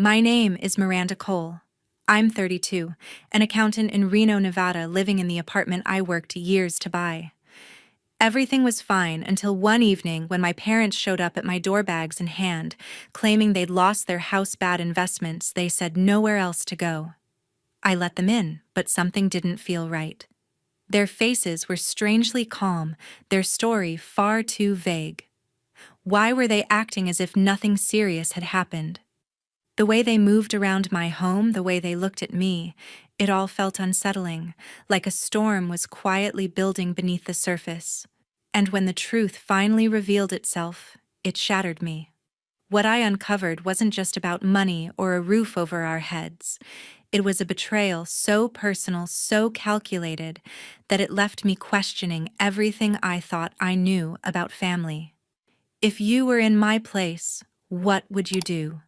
My name is Miranda Cole. I'm 32, an accountant in Reno, Nevada, living in the apartment I worked years to buy. Everything was fine until one evening when my parents showed up at my door, bags in hand, claiming they'd lost their house, bad investments. They said nowhere else to go. I let them in, but something didn't feel right. Their faces were strangely calm, their story far too vague. Why were they acting as if nothing serious had happened? The way they moved around my home, the way they looked at me, it all felt unsettling, like a storm was quietly building beneath the surface. And when the truth finally revealed itself, it shattered me. What I uncovered wasn't just about money or a roof over our heads. It was a betrayal so personal, so calculated, that it left me questioning everything I thought I knew about family. If you were in my place, what would you do?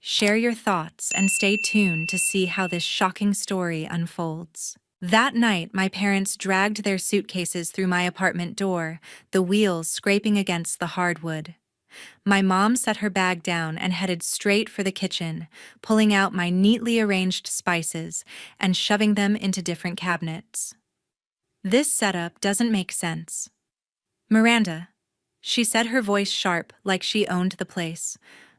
Share your thoughts and stay tuned to see how this shocking story unfolds. That night, my parents dragged their suitcases through my apartment door, the wheels scraping against the hardwood. My mom set her bag down and headed straight for the kitchen, pulling out my neatly arranged spices and shoving them into different cabinets. This setup doesn't make sense. Miranda, she said, her voice sharp, like she owned the place.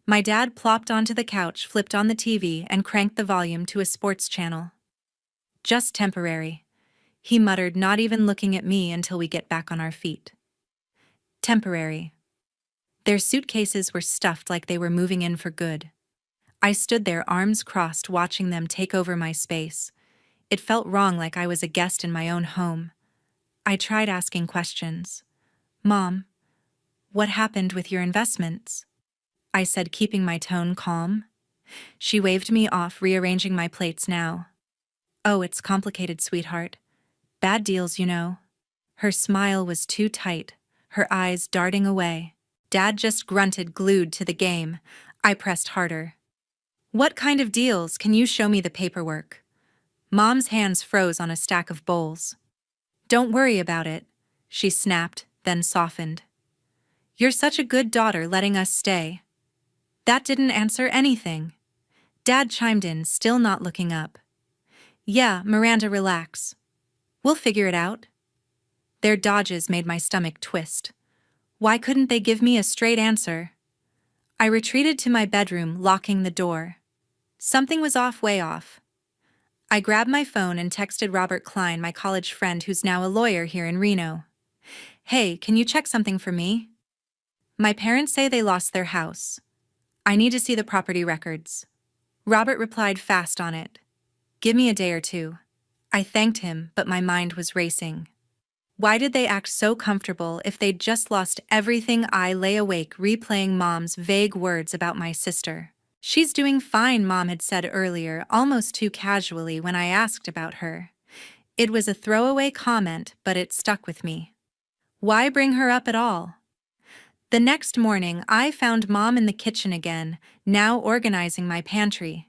My dad plopped onto the couch, flipped on the TV, and cranked the volume to a sports channel. Just temporary, he muttered, not even looking at me until we get back on our feet. Temporary. Their suitcases were stuffed like they were moving in for good. I stood there, arms crossed, watching them take over my space. It felt wrong, like I was a guest in my own home. I tried asking questions. Mom, what happened with your investments? I said, keeping my tone calm. She waved me off, rearranging my plates now. Oh, it's complicated, sweetheart. Bad deals, you know. Her smile was too tight, her eyes darting away. Dad just grunted, glued to the game. I pressed harder. What kind of deals? Can you show me the paperwork? Mom's hands froze on a stack of bowls. Don't worry about it, she snapped, then softened. You're such a good daughter letting us stay. That didn't answer anything. Dad chimed in, still not looking up. Yeah, Miranda, relax. We'll figure it out. Their dodges made my stomach twist. Why couldn't they give me a straight answer? I retreated to my bedroom, locking the door. Something was off, way off. I grabbed my phone and texted Robert Klein, my college friend who's now a lawyer here in Reno. Hey, can you check something for me? My parents say they lost their house. I need to see the property records. Robert replied fast on it. Give me a day or two. I thanked him, but my mind was racing. Why did they act so comfortable if they'd just lost everything? I lay awake, replaying Mom's vague words about my sister. She's doing fine, Mom had said earlier, almost too casually when I asked about her. It was a throwaway comment, but it stuck with me. Why bring her up at all? The next morning, I found Mom in the kitchen again, now organizing my pantry.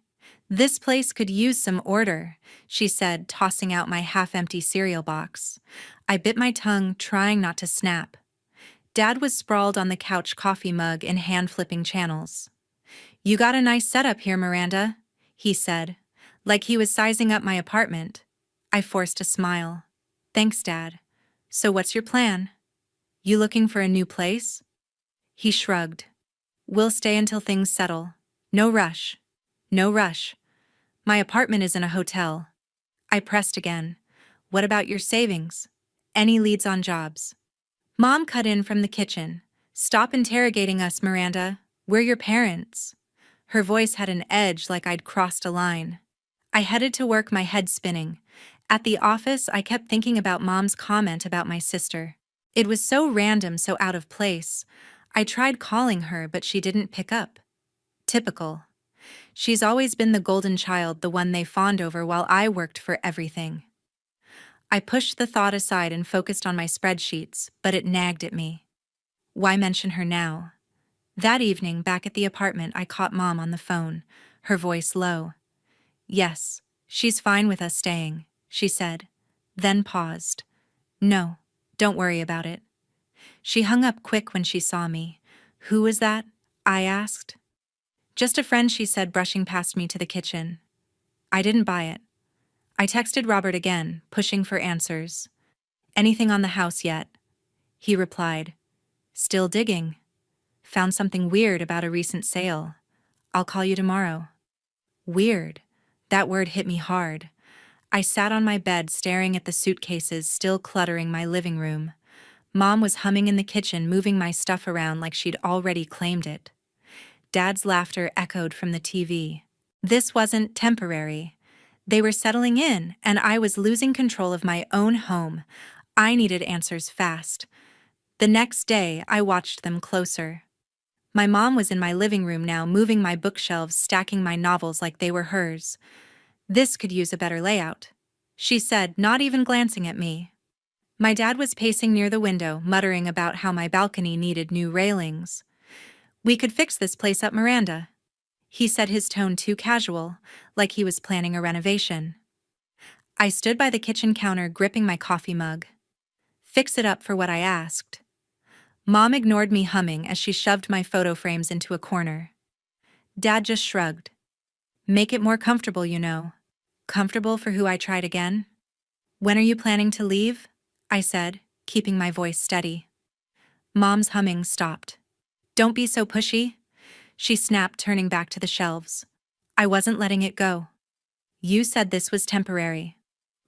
This place could use some order, she said, tossing out my half-empty cereal box. I bit my tongue, trying not to snap. Dad was sprawled on the couch, coffee mug in hand, flipping channels. You got a nice setup here, Miranda, he said, like he was sizing up my apartment. I forced a smile. Thanks, Dad. So what's your plan? You looking for a new place? He shrugged. We'll stay until things settle. No rush. No rush. My apartment is in a hotel. I pressed again. What about your savings? Any leads on jobs? Mom cut in from the kitchen. Stop interrogating us, Miranda. We're your parents. Her voice had an edge, like I'd crossed a line. I headed to work, my head spinning. At the office, I kept thinking about Mom's comment about my sister. It was so random, so out of place. I tried calling her, but she didn't pick up. Typical. She's always been the golden child, the one they fawned over while I worked for everything. I pushed the thought aside and focused on my spreadsheets, but it nagged at me. Why mention her now? That evening, back at the apartment, I caught Mom on the phone, her voice low. Yes, she's fine with us staying, she said, then paused. No, don't worry about it. She hung up quick when she saw me. Who was that? I asked. Just a friend, she said, brushing past me to the kitchen. I didn't buy it. I texted Robert again, pushing for answers. Anything on the house yet? He replied. Still digging. Found something weird about a recent sale. I'll call you tomorrow. Weird. That word hit me hard. I sat on my bed staring at the suitcases still cluttering my living room. Mom was humming in the kitchen, moving my stuff around like she'd already claimed it. Dad's laughter echoed from the TV. This wasn't temporary. They were settling in, and I was losing control of my own home. I needed answers fast. The next day, I watched them closer. My mom was in my living room now, moving my bookshelves, stacking my novels like they were hers. This could use a better layout, she said, not even glancing at me. My dad was pacing near the window, muttering about how my balcony needed new railings. We could fix this place up, Miranda. He said, his tone too casual, like he was planning a renovation. I stood by the kitchen counter, gripping my coffee mug. Fix it up for what I asked. Mom ignored me, humming as she shoved my photo frames into a corner. Dad just shrugged. Make it more comfortable, you know. Comfortable for who I tried again? When are you planning to leave? I said, keeping my voice steady. Mom's humming stopped. Don't be so pushy, she snapped, turning back to the shelves. I wasn't letting it go. You said this was temporary.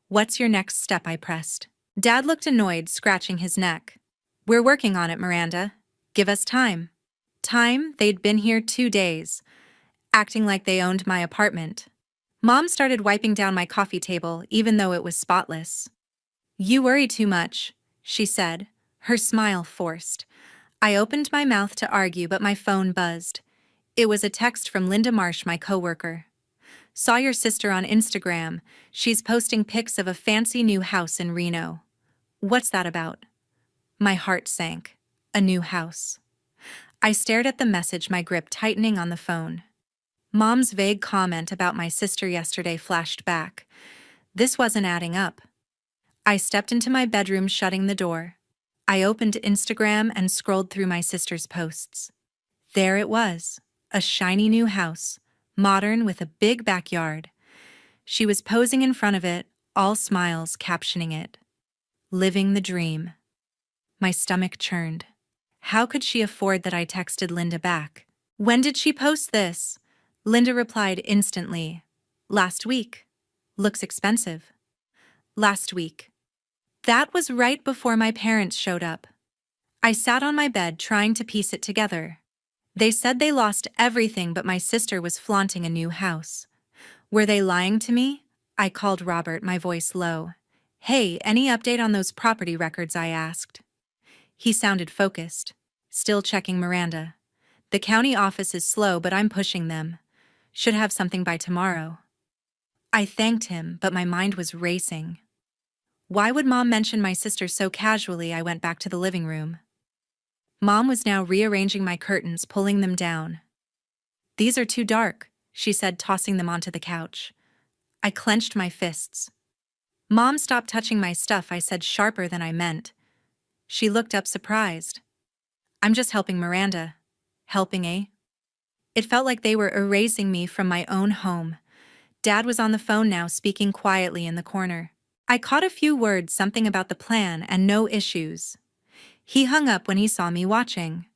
What's your next step? I pressed. Dad looked annoyed, scratching his neck. We're working on it, Miranda. Give us time. Time? They'd been here 2 days, acting like they owned my apartment. Mom started wiping down my coffee table, even though it was spotless. You worry too much, she said, her smile forced. I opened my mouth to argue, but my phone buzzed. It was a text from Linda Marsh, my coworker. Saw your sister on Instagram. She's posting pics of a fancy new house in Reno. What's that about? My heart sank. A new house. I stared at the message, my grip tightening on the phone. Mom's vague comment about my sister yesterday flashed back. This wasn't adding up. I stepped into my bedroom, shutting the door. I opened Instagram and scrolled through my sister's posts. There it was, a shiny new house, modern with a big backyard. She was posing in front of it, all smiles, captioning it, "Living the dream." My stomach churned. How could she afford that? I texted Linda back. When did she post this? Linda replied instantly. Last week. Looks expensive. Last week. That was right before my parents showed up. I sat on my bed trying to piece it together. They said they lost everything, but my sister was flaunting a new house. Were they lying to me? I called Robert, my voice low. Hey, any update on those property records? I asked. He sounded focused, still checking Miranda. The county office is slow, but I'm pushing them. Should have something by tomorrow. I thanked him, but my mind was racing. Why would Mom mention my sister so casually? I went back to the living room. Mom was now rearranging my curtains, pulling them down. These are too dark, she said, tossing them onto the couch. I clenched my fists. Mom, stop touching my stuff, I said, sharper than I meant. She looked up, surprised. I'm just helping Miranda. Helping, eh? It felt like they were erasing me from my own home. Dad was on the phone now, speaking quietly in the corner. I caught a few words, something about the plan and no issues. He hung up when he saw me watching.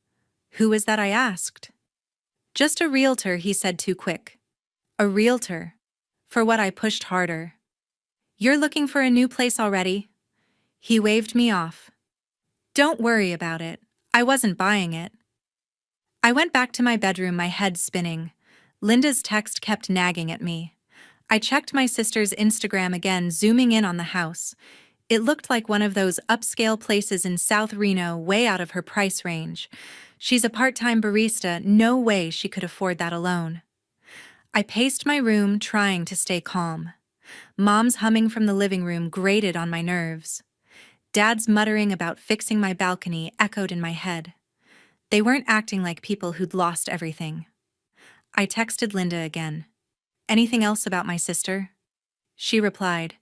Who is that? I asked. Just a realtor, he said, too quick. A realtor. For what? I pushed harder. You're looking for a new place already? He waved me off. Don't worry about it. I wasn't buying it. I went back to my bedroom, my head spinning. Linda's text kept nagging at me. I checked my sister's Instagram again, zooming in on the house. It looked like one of those upscale places in South Reno, way out of her price range. She's a part-time barista, no way she could afford that alone. I paced my room, trying to stay calm. Mom's humming from the living room grated on my nerves. Dad's muttering about fixing my balcony echoed in my head. They weren't acting like people who'd lost everything. I texted Linda again. Anything else about my sister? She replied,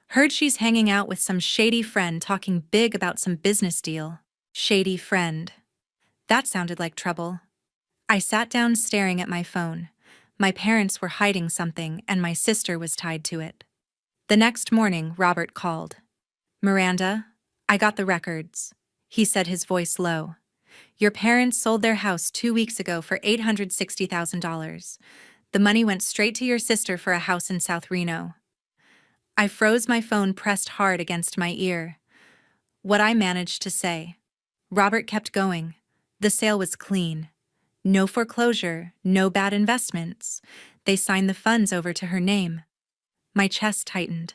heard she's hanging out with some shady friend talking big about some business deal. Shady friend. That sounded like trouble. I sat down staring at my phone. My parents were hiding something, and my sister was tied to it. The next morning, Robert called. "Miranda, I got the records," he said, his voice low. "Your parents sold their house 2 weeks ago for $860,000. The money went straight to your sister for a house in South Reno." I froze, my phone pressed hard against my ear. What I managed to say. Robert kept going. The sale was clean. No foreclosure, no bad investments. They signed the funds over to her name. My chest tightened.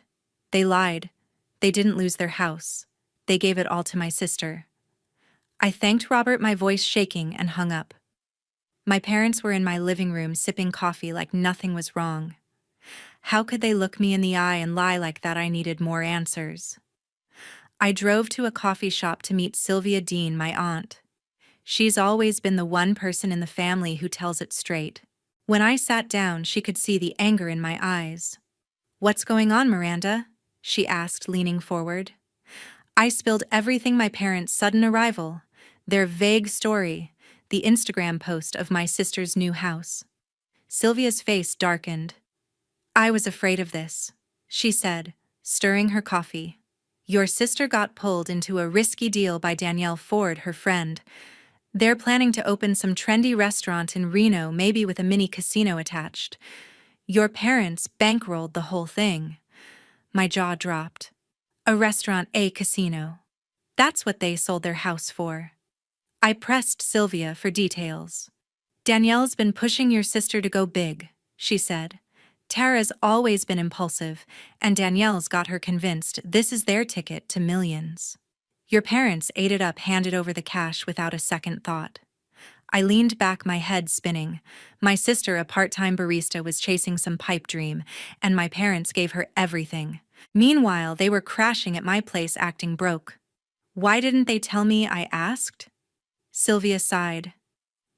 They lied. They didn't lose their house. They gave it all to my sister. I thanked Robert, my voice shaking, and hung up. My parents were in my living room sipping coffee like nothing was wrong. How could they look me in the eye and lie like that? I needed more answers. I drove to a coffee shop to meet Sylvia Dean, my aunt. She's always been the one person in the family who tells it straight. When I sat down, she could see the anger in my eyes. "What's going on, Miranda?" she asked, leaning forward. I spilled everything: my parents' sudden arrival, their vague story, the Instagram post of my sister's new house. Sylvia's face darkened. "I was afraid of this," she said, stirring her coffee. "Your sister got pulled into a risky deal by Danielle Ford, her friend. They're planning to open some trendy restaurant in Reno, maybe with a mini casino attached. Your parents bankrolled the whole thing." My jaw dropped. A restaurant, a casino. That's what they sold their house for. I pressed Sylvia for details. "Danielle's been pushing your sister to go big," she said. "Tara's always been impulsive, and Danielle's got her convinced this is their ticket to millions. Your parents ate it up, handed over the cash without a second thought." I leaned back, my head spinning. My sister, a part-time barista, was chasing some pipe dream, and my parents gave her everything. Meanwhile, they were crashing at my place, acting broke. "Why didn't they tell me?" I asked. Sylvia sighed.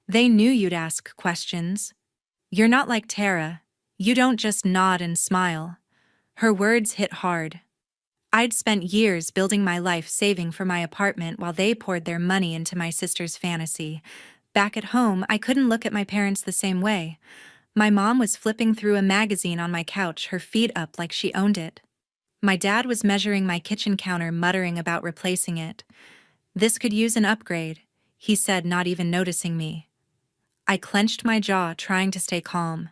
"They knew you'd ask questions. You're not like Tara. You don't just nod and smile." Her words hit hard. I'd spent years building my life, saving for my apartment, while they poured their money into my sister's fantasy. Back at home, I couldn't look at my parents the same way. My mom was flipping through a magazine on my couch, her feet up like she owned it. My dad was measuring my kitchen counter, muttering about replacing it. "This could use an upgrade," he said, not even noticing me. I clenched my jaw, trying to stay calm.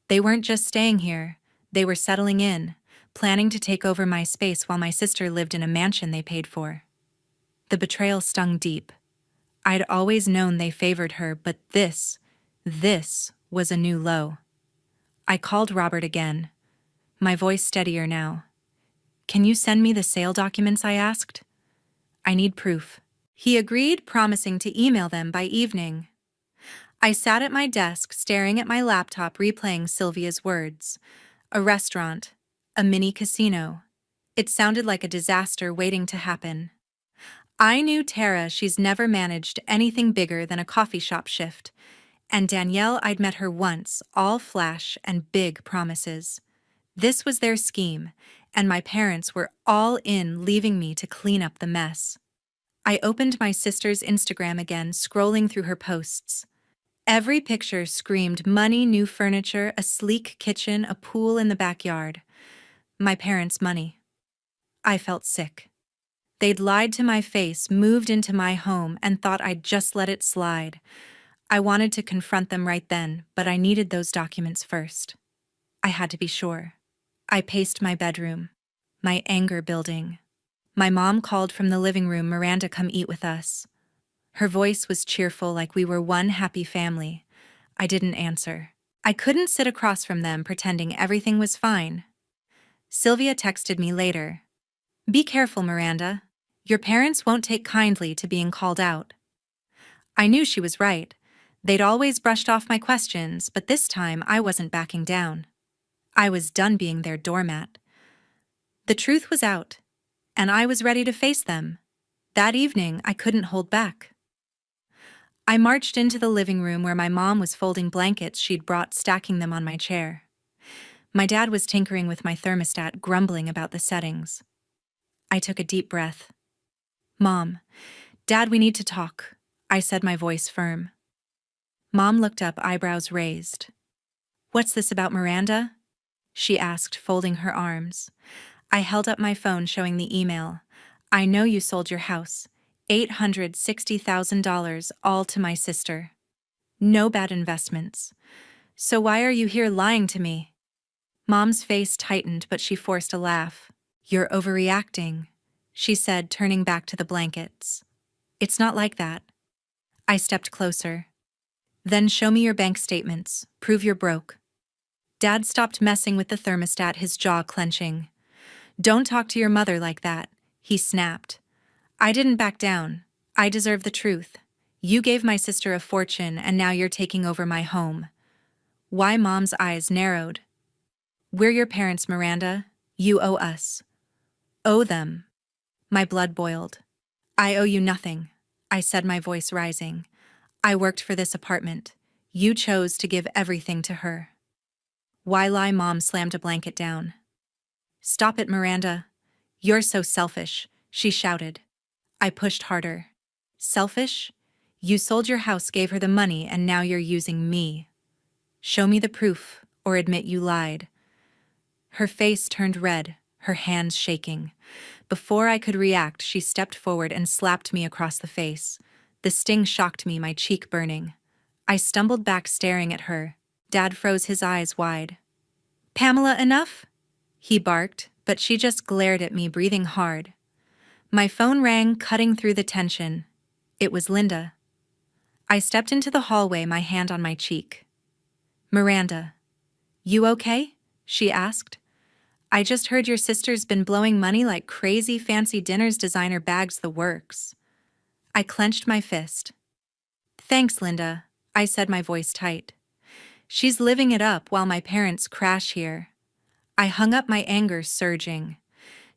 They weren't just staying here. They were settling in, planning to take over my space while my sister lived in a mansion they paid for. The betrayal stung deep. I'd always known they favored her, but this was a new low. I called Robert again, my voice steadier now. "Can you send me the sale documents?" I asked. "I need proof." He agreed, promising to email them by evening. I sat at my desk, staring at my laptop, replaying Sylvia's words. A restaurant, a mini casino. It sounded like a disaster waiting to happen. I knew Tara, she's never managed anything bigger than a coffee shop shift. And Danielle, I'd met her once, all flash and big promises. This was their scheme, and my parents were all in, leaving me to clean up the mess. I opened my sister's Instagram again, scrolling through her posts. Every picture screamed money: new furniture, a sleek kitchen, a pool in the backyard. My parents' money. I felt sick. They'd lied to my face, moved into my home, and thought I'd just let it slide. I wanted to confront them right then, but I needed those documents first. I had to be sure. I paced my bedroom, my anger building. My mom called from the living room. "Miranda, come eat with us." Her voice was cheerful, like we were one happy family. I didn't answer. I couldn't sit across from them pretending everything was fine. Sylvia texted me later. "Be careful, Miranda. Your parents won't take kindly to being called out." I knew she was right. They'd always brushed off my questions, but this time I wasn't backing down. I was done being their doormat. The truth was out, and I was ready to face them. That evening, I couldn't hold back. I marched into the living room where my mom was folding blankets she'd brought, stacking them on my chair. My dad was tinkering with my thermostat, grumbling about the settings. I took a deep breath. "Mom, Dad, we need to talk," I said, my voice firm. Mom looked up, eyebrows raised. "What's this about Miranda?" she asked, folding her arms. I held up my phone, showing the email. "I know you sold your house. $860,000, all to my sister. No bad investments. So why are you here lying to me?" Mom's face tightened, but she forced a laugh. "You're overreacting," she said, turning back to the blankets. "It's not like that." I stepped closer. "Then show me your bank statements. Prove you're broke." Dad stopped messing with the thermostat, his jaw clenching. "Don't talk to your mother like that," he snapped. I didn't back down. "I deserve the truth. You gave my sister a fortune, and now you're taking over my home." Why? Mom's eyes narrowed. "We're your parents, Miranda. You owe us." "Owe them?" My blood boiled. "I owe you nothing," I said, my voice rising. "I worked for this apartment. You chose to give everything to her." "Why lie?" Mom slammed a blanket down. "Stop it, Miranda. You're so selfish," she shouted. I pushed harder. "Selfish? You sold your house, gave her the money, and now you're using me. Show me the proof, or admit you lied." Her face turned red, her hands shaking. Before I could react, she stepped forward and slapped me across the face. The sting shocked me, my cheek burning. I stumbled back, staring at her. Dad froze, his eyes wide. "Pamela, enough?" he barked, but she just glared at me, breathing hard. My phone rang, cutting through the tension. It was Linda. I stepped into the hallway, my hand on my cheek. "Miranda, you okay?" she asked. "I just heard your sister's been blowing money like crazy, fancy dinners, designer bags, the works." I clenched my fist. "Thanks, Linda," I said, my voice tight. "She's living it up while my parents crash here." I hung up, my anger surging.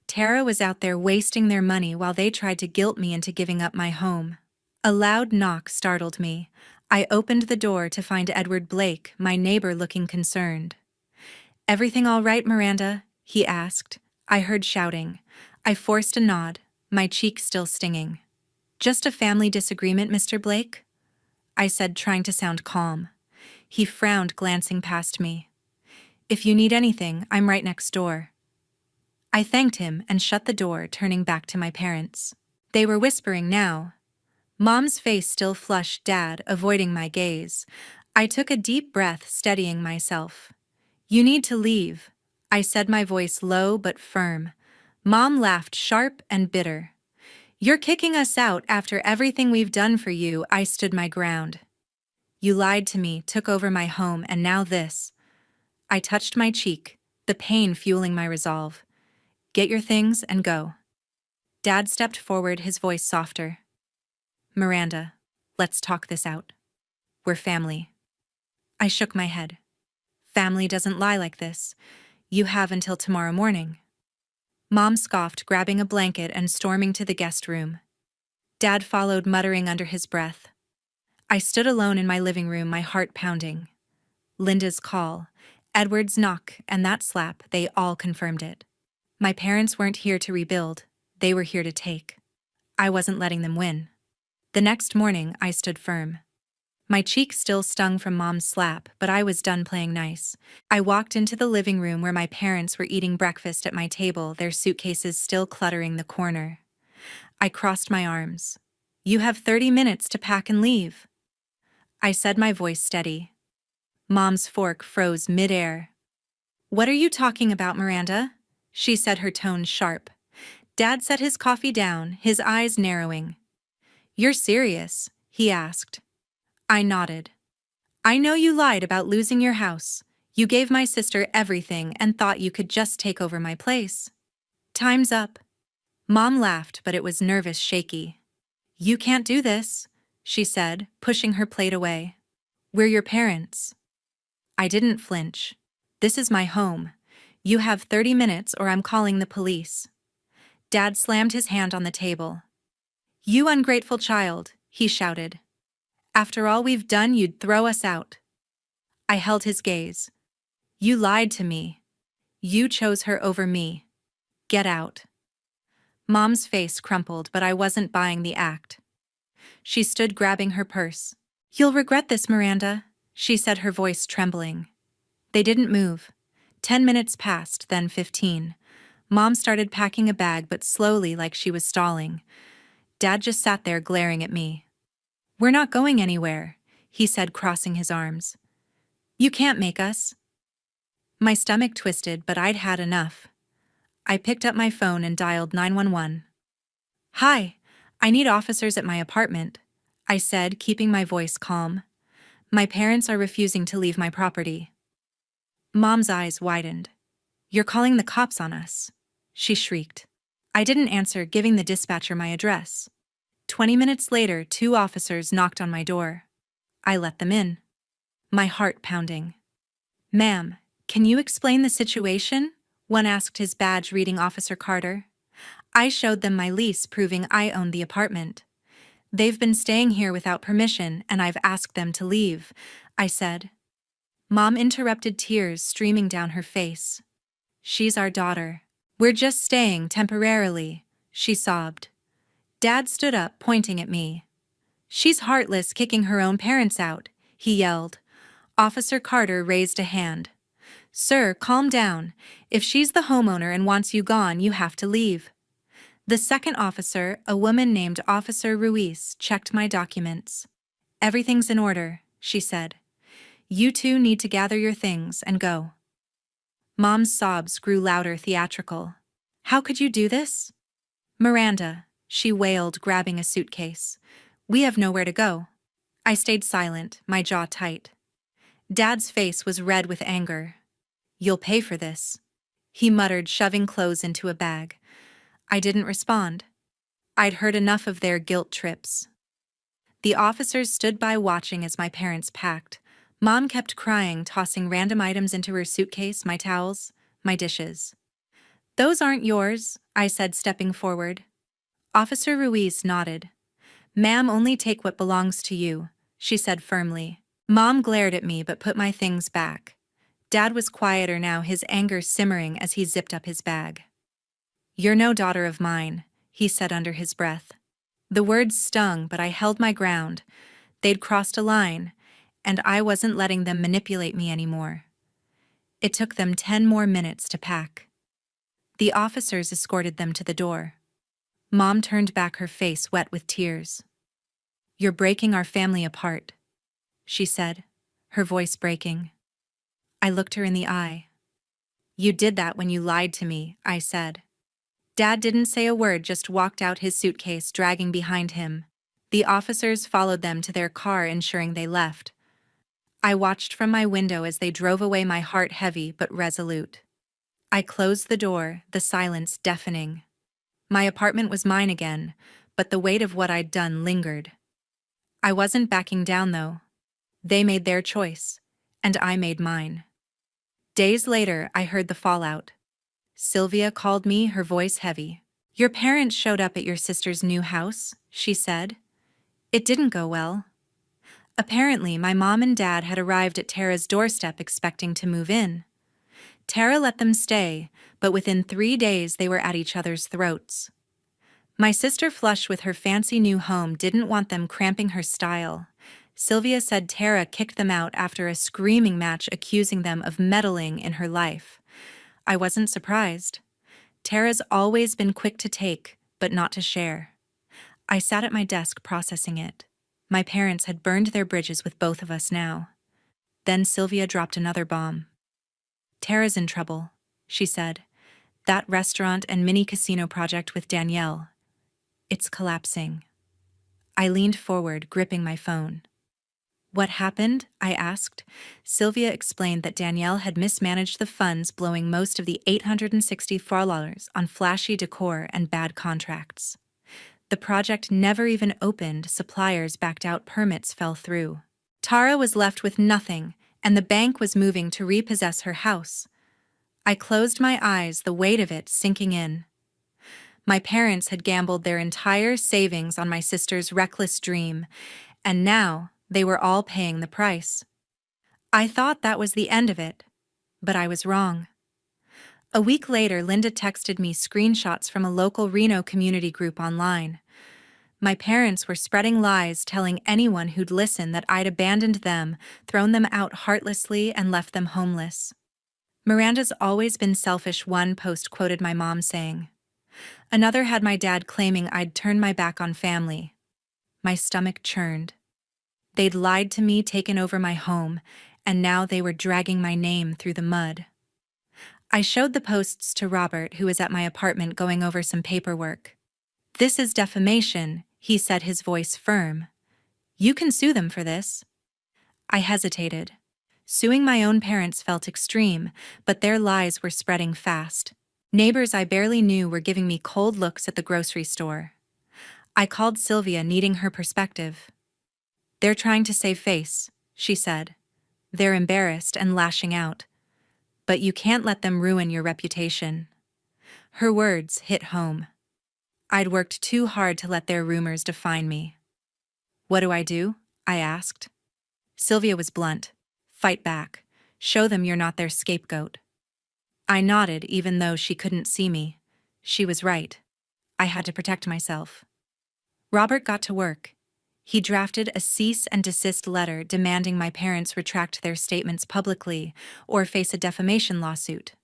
Tara was out there wasting their money while they tried to guilt me into giving up my home. A loud knock startled me. I opened the door to find Edward Blake, my neighbor, looking concerned. "Everything all right, Miranda?" he asked. I heard shouting. I forced a nod, my cheek still stinging. "Just a family disagreement, Mr. Blake?" I said, trying to sound calm. He frowned, glancing past me. "If you need anything, I'm right next door." I thanked him and shut the door, turning back to my parents. They were whispering now. Mom's face still flushed, Dad avoiding my gaze. I took a deep breath, steadying myself. "You need to leave," I said, my voice low but firm. Mom laughed, sharp and bitter. "You're kicking us out after everything we've done for you." I stood my ground. "You lied to me, took over my home, and now this." I touched my cheek, the pain fueling my resolve. "Get your things and go." Dad stepped forward, his voice softer. "Miranda, let's talk this out. We're family." I shook my head. "Family doesn't lie like this. You have until tomorrow morning." Mom scoffed, grabbing a blanket and storming to the guest room. Dad followed, muttering under his breath. I stood alone in my living room, my heart pounding. Linda's call, Edward's knock, and that slap, they all confirmed it. My parents weren't here to rebuild, they were here to take. I wasn't letting them win. The next morning, I stood firm. My cheek still stung from Mom's slap, but I was done playing nice. I walked into the living room where my parents were eating breakfast at my table, their suitcases still cluttering the corner. I crossed my arms. "You have 30 minutes to pack and leave," I said, my voice steady. Mom's fork froze midair. "What are you talking about, Miranda?" she said, her tone sharp. Dad set his coffee down, his eyes narrowing. "You're serious?" he asked. I nodded. "I know you lied about losing your house. You gave my sister everything and thought you could just take over my place." "Time's up." Mom laughed, but it was nervous, shaky. "You can't do this," she said, pushing her plate away. "We're your parents." I didn't flinch. "This is my home. You have 30 minutes or I'm calling the police." Dad slammed his hand on the table. "You ungrateful child," he shouted. "After all we've done, you'd throw us out." I held his gaze. "You lied to me. You chose her over me. Get out." Mom's face crumpled, but I wasn't buying the act. She stood, grabbing her purse. "You'll regret this, Miranda," she said, her voice trembling. They didn't move. 10 minutes passed, then 15. Mom started packing a bag, but slowly, like she was stalling. Dad just sat there glaring at me. "We're not going anywhere," he said, crossing his arms. "You can't make us." My stomach twisted, but I'd had enough. I picked up my phone and dialed 911. "Hi, I need officers at my apartment," I said, keeping my voice calm. "My parents are refusing to leave my property." Mom's eyes widened. "You're calling the cops on us," she shrieked. I didn't answer, giving the dispatcher my address. 20 minutes later, 2 officers knocked on my door. I let them in. My heart pounding. "Ma'am, can you explain the situation?" one asked, his badge reading Officer Carter. I showed them my lease proving I owned the apartment. "They've been staying here without permission, and I've asked them to leave," I said. Mom interrupted, tears streaming down her face. "She's our daughter. We're just staying temporarily," she sobbed. Dad stood up, pointing at me. "She's heartless, kicking her own parents out," he yelled. Officer Carter raised a hand. "Sir, calm down. If she's the homeowner and wants you gone, you have to leave." The second officer, a woman named Officer Ruiz, checked my documents. "Everything's in order," she said. "You two need to gather your things and go." Mom's sobs grew louder, theatrical. "How could you do this?" "Miranda," she wailed, grabbing a suitcase. "We have nowhere to go." I stayed silent, my jaw tight. Dad's face was red with anger. "You'll pay for this," he muttered, shoving clothes into a bag. I didn't respond. I'd heard enough of their guilt trips. The officers stood by watching as my parents packed. Mom kept crying, tossing random items into her suitcase, my towels, my dishes. "Those aren't yours," I said, stepping forward. Officer Ruiz nodded. "Ma'am, only take what belongs to you," she said firmly. Mom glared at me but put my things back. Dad was quieter now, his anger simmering as he zipped up his bag. "You're no daughter of mine," he said under his breath. The words stung, but I held my ground. They'd crossed a line, and I wasn't letting them manipulate me anymore. It took them 10 more minutes to pack. The officers escorted them to the door. Mom turned back, her face wet with tears. "You're breaking our family apart," she said, her voice breaking. I looked her in the eye. "You did that when you lied to me," I said. Dad didn't say a word, just walked out, his suitcase dragging behind him. The officers followed them to their car, ensuring they left. I watched from my window as they drove away, my heart heavy but resolute. I closed the door, the silence deafening. My apartment was mine again, but the weight of what I'd done lingered. I wasn't backing down, though. They made their choice, and I made mine. Days later, I heard the fallout. Sylvia called me, her voice heavy. "Your parents showed up at your sister's new house," she said. "It didn't go well." Apparently, my mom and dad had arrived at Tara's doorstep expecting to move in. Tara let them stay, but within 3 days they were at each other's throats. My sister, flush with her fancy new home, didn't want them cramping her style. Sylvia said Tara kicked them out after a screaming match, accusing them of meddling in her life. I wasn't surprised. Tara's always been quick to take, but not to share. I sat at my desk processing it. My parents had burned their bridges with both of us now. Then Sylvia dropped another bomb. "Tara's in trouble," she said. "That restaurant and mini casino project with Danielle. It's collapsing." I leaned forward, gripping my phone. "What happened?" I asked. Sylvia explained that Danielle had mismanaged the funds, blowing most of the $864 on flashy decor and bad contracts. The project never even opened, suppliers backed out, permits fell through. Tara was left with nothing, and the bank was moving to repossess her house. I closed my eyes, the weight of it sinking in. My parents had gambled their entire savings on my sister's reckless dream, and now they were all paying the price. I thought that was the end of it, but I was wrong. A week later, Linda texted me screenshots from a local Reno community group online. My parents were spreading lies, telling anyone who'd listen that I'd abandoned them, thrown them out heartlessly, and left them homeless. Miranda's always been selfish, one post quoted my mom saying. Another had my dad claiming I'd turned my back on family. My stomach churned. They'd lied to me, taken over my home, and now they were dragging my name through the mud. I showed the posts to Robert, who was at my apartment going over some paperwork. "This is defamation," he said, his voice firm. "You can sue them for this." I hesitated. Suing my own parents felt extreme, but their lies were spreading fast. Neighbors I barely knew were giving me cold looks at the grocery store. I called Sylvia, needing her perspective. "They're trying to save face," she said. "They're embarrassed and lashing out. But you can't let them ruin your reputation." Her words hit home. I'd worked too hard to let their rumors define me. "What do?" I asked. Sylvia was blunt. "Fight back. Show them you're not their scapegoat." I nodded, even though she couldn't see me. She was right. I had to protect myself. Robert got to work. He drafted a cease and desist letter demanding my parents retract their statements publicly or face a defamation lawsuit.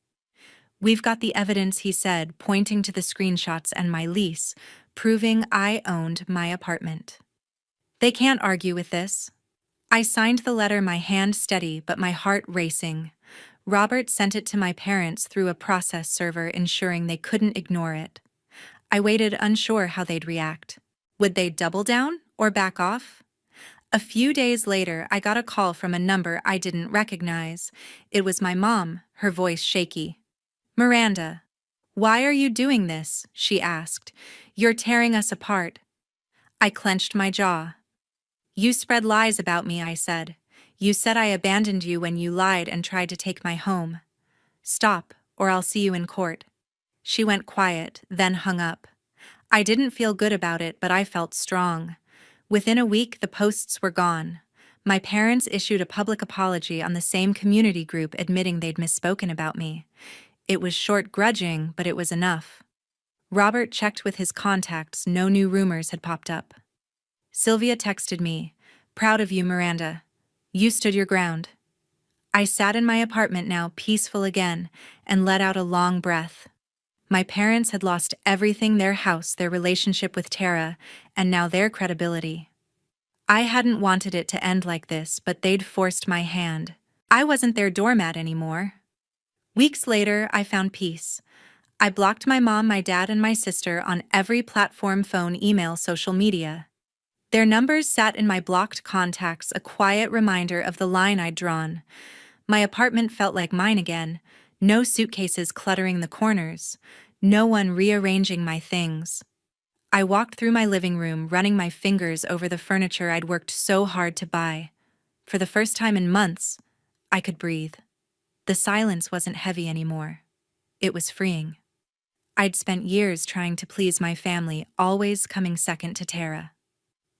"We've got the evidence," he said, pointing to the screenshots and my lease, proving I owned my apartment. "They can't argue with this." I signed the letter, my hand steady but my heart racing. Robert sent it to my parents through a process server, ensuring they couldn't ignore it. I waited, unsure how they'd react. Would they double down or back off? A few days later, I got a call from a number I didn't recognize. It was my mom, her voice shaky. "Miranda, why are you doing this?" she asked. "You're tearing us apart." I clenched my jaw. "You spread lies about me," I said. "You said I abandoned you when you lied and tried to take my home. Stop, or I'll see you in court." She went quiet, then hung up. I didn't feel good about it, but I felt strong. Within a week, the posts were gone. My parents issued a public apology on the same community group, admitting they'd misspoken about me. It was short, grudging, but it was enough. Robert checked with his contacts. No new rumors had popped up. Sylvia texted me, "Proud of you, Miranda. You stood your ground." I sat in my apartment now, peaceful again, and let out a long breath. My parents had lost everything: their house, their relationship with Tara, and now their credibility. I hadn't wanted it to end like this, but they'd forced my hand. I wasn't their doormat anymore. Weeks later, I found peace. I blocked my mom, my dad, and my sister on every platform: phone, email, social media. Their numbers sat in my blocked contacts, a quiet reminder of the line I'd drawn. My apartment felt like mine again. No suitcases cluttering the corners. No one rearranging my things. I walked through my living room, running my fingers over the furniture I'd worked so hard to buy. For the first time in months, I could breathe. The silence wasn't heavy anymore. It was freeing. I'd spent years trying to please my family, always coming second to Tara.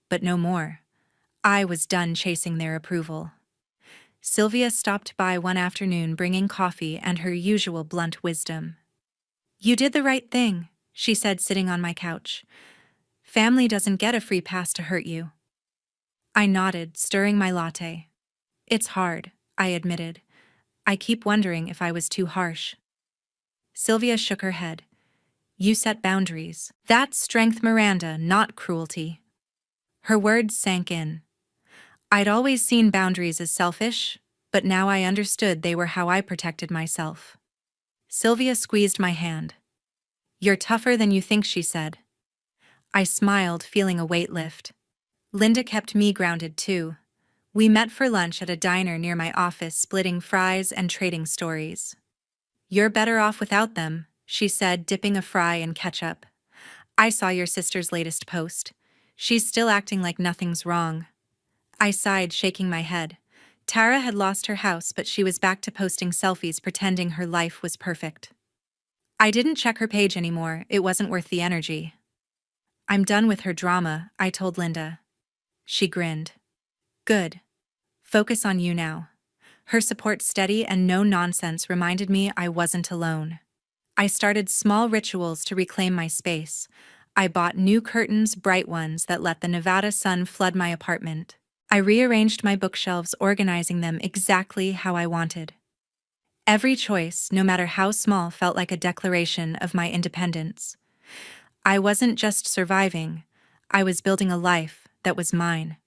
But no more. I was done chasing their approval. Sylvia stopped by one afternoon, bringing coffee and her usual blunt wisdom. "You did the right thing," she said, sitting on my couch. "Family doesn't get a free pass to hurt you." I nodded, stirring my latte. "It's hard," I admitted. "I keep wondering if I was too harsh." Sylvia shook her head. "You set boundaries. That's strength, Miranda, not cruelty." Her words sank in. I'd always seen boundaries as selfish, but now I understood they were how I protected myself. Sylvia squeezed my hand. "You're tougher than you think," she said. I smiled, feeling a weight lift. Linda kept me grounded too. We met for lunch at a diner near my office, splitting fries and trading stories. "You're better off without them," she said, dipping a fry in ketchup. "I saw your sister's latest post. She's still acting like nothing's wrong." I sighed, shaking my head. Tara had lost her house, but she was back to posting selfies, pretending her life was perfect. I didn't check her page anymore. It wasn't worth the energy. "I'm done with her drama," I told Linda. She grinned. "Good. Focus on you now." Her support, steady and no nonsense, reminded me I wasn't alone. I started small rituals to reclaim my space. I bought new curtains, bright ones that let the Nevada sun flood my apartment. I rearranged my bookshelves, organizing them exactly how I wanted. Every choice, no matter how small, felt like a declaration of my independence. I wasn't just surviving, I was building a life that was mine.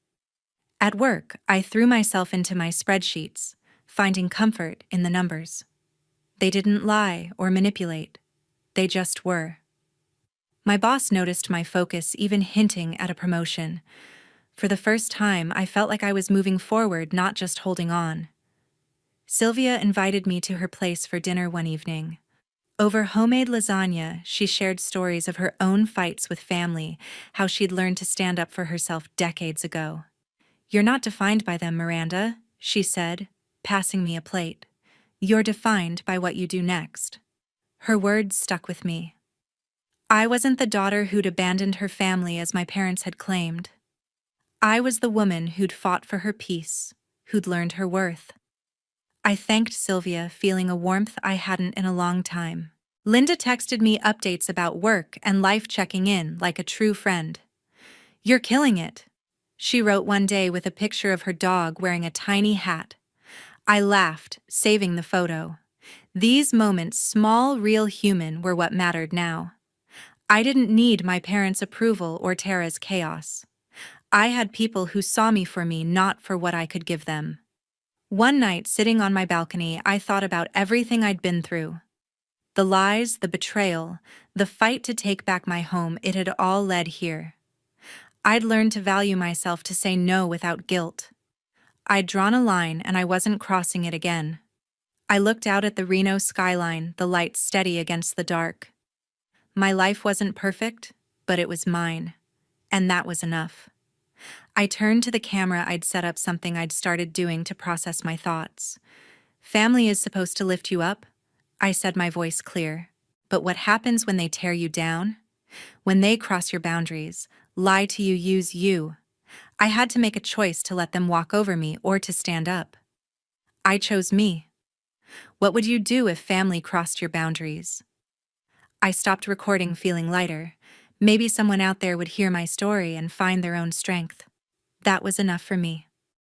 At work, I threw myself into my spreadsheets, finding comfort in the numbers. They didn't lie or manipulate, they just were. My boss noticed my focus, even hinting at a promotion. For the first time, I felt like I was moving forward, not just holding on. Sylvia invited me to her place for dinner one evening. Over homemade lasagna, she shared stories of her own fights with family, how she'd learned to stand up for herself decades ago. "You're not defined by them, Miranda," she said, passing me a plate. "You're defined by what you do next." Her words stuck with me. I wasn't the daughter who'd abandoned her family as my parents had claimed. I was the woman who'd fought for her peace, who'd learned her worth. I thanked Sylvia, feeling a warmth I hadn't in a long time. Linda texted me updates about work and life, checking in like a true friend. "You're killing it," she wrote one day with a picture of her dog wearing a tiny hat. I laughed, saving the photo. These moments, small, real, human, were what mattered now. I didn't need my parents' approval or Tara's chaos. I had people who saw me for me, not for what I could give them. One night, sitting on my balcony, I thought about everything I'd been through. The lies, the betrayal, the fight to take back my home, it had all led here. I'd learned to value myself, to say no without guilt. I'd drawn a line and I wasn't crossing it again. I looked out at the Reno skyline, the lights steady against the dark. My life wasn't perfect, but it was mine. And that was enough. I turned to the camera I'd set up, something I'd started doing to process my thoughts. "Family is supposed to lift you up," I said, my voice clear. "But what happens when they tear you down? When they cross your boundaries, lie to you, use you?" I had to make a choice, to let them walk over me or to stand up. I chose me. What would you do if family crossed your boundaries? I stopped recording, feeling lighter. Maybe someone out there would hear my story and find their own strength. That was enough for me.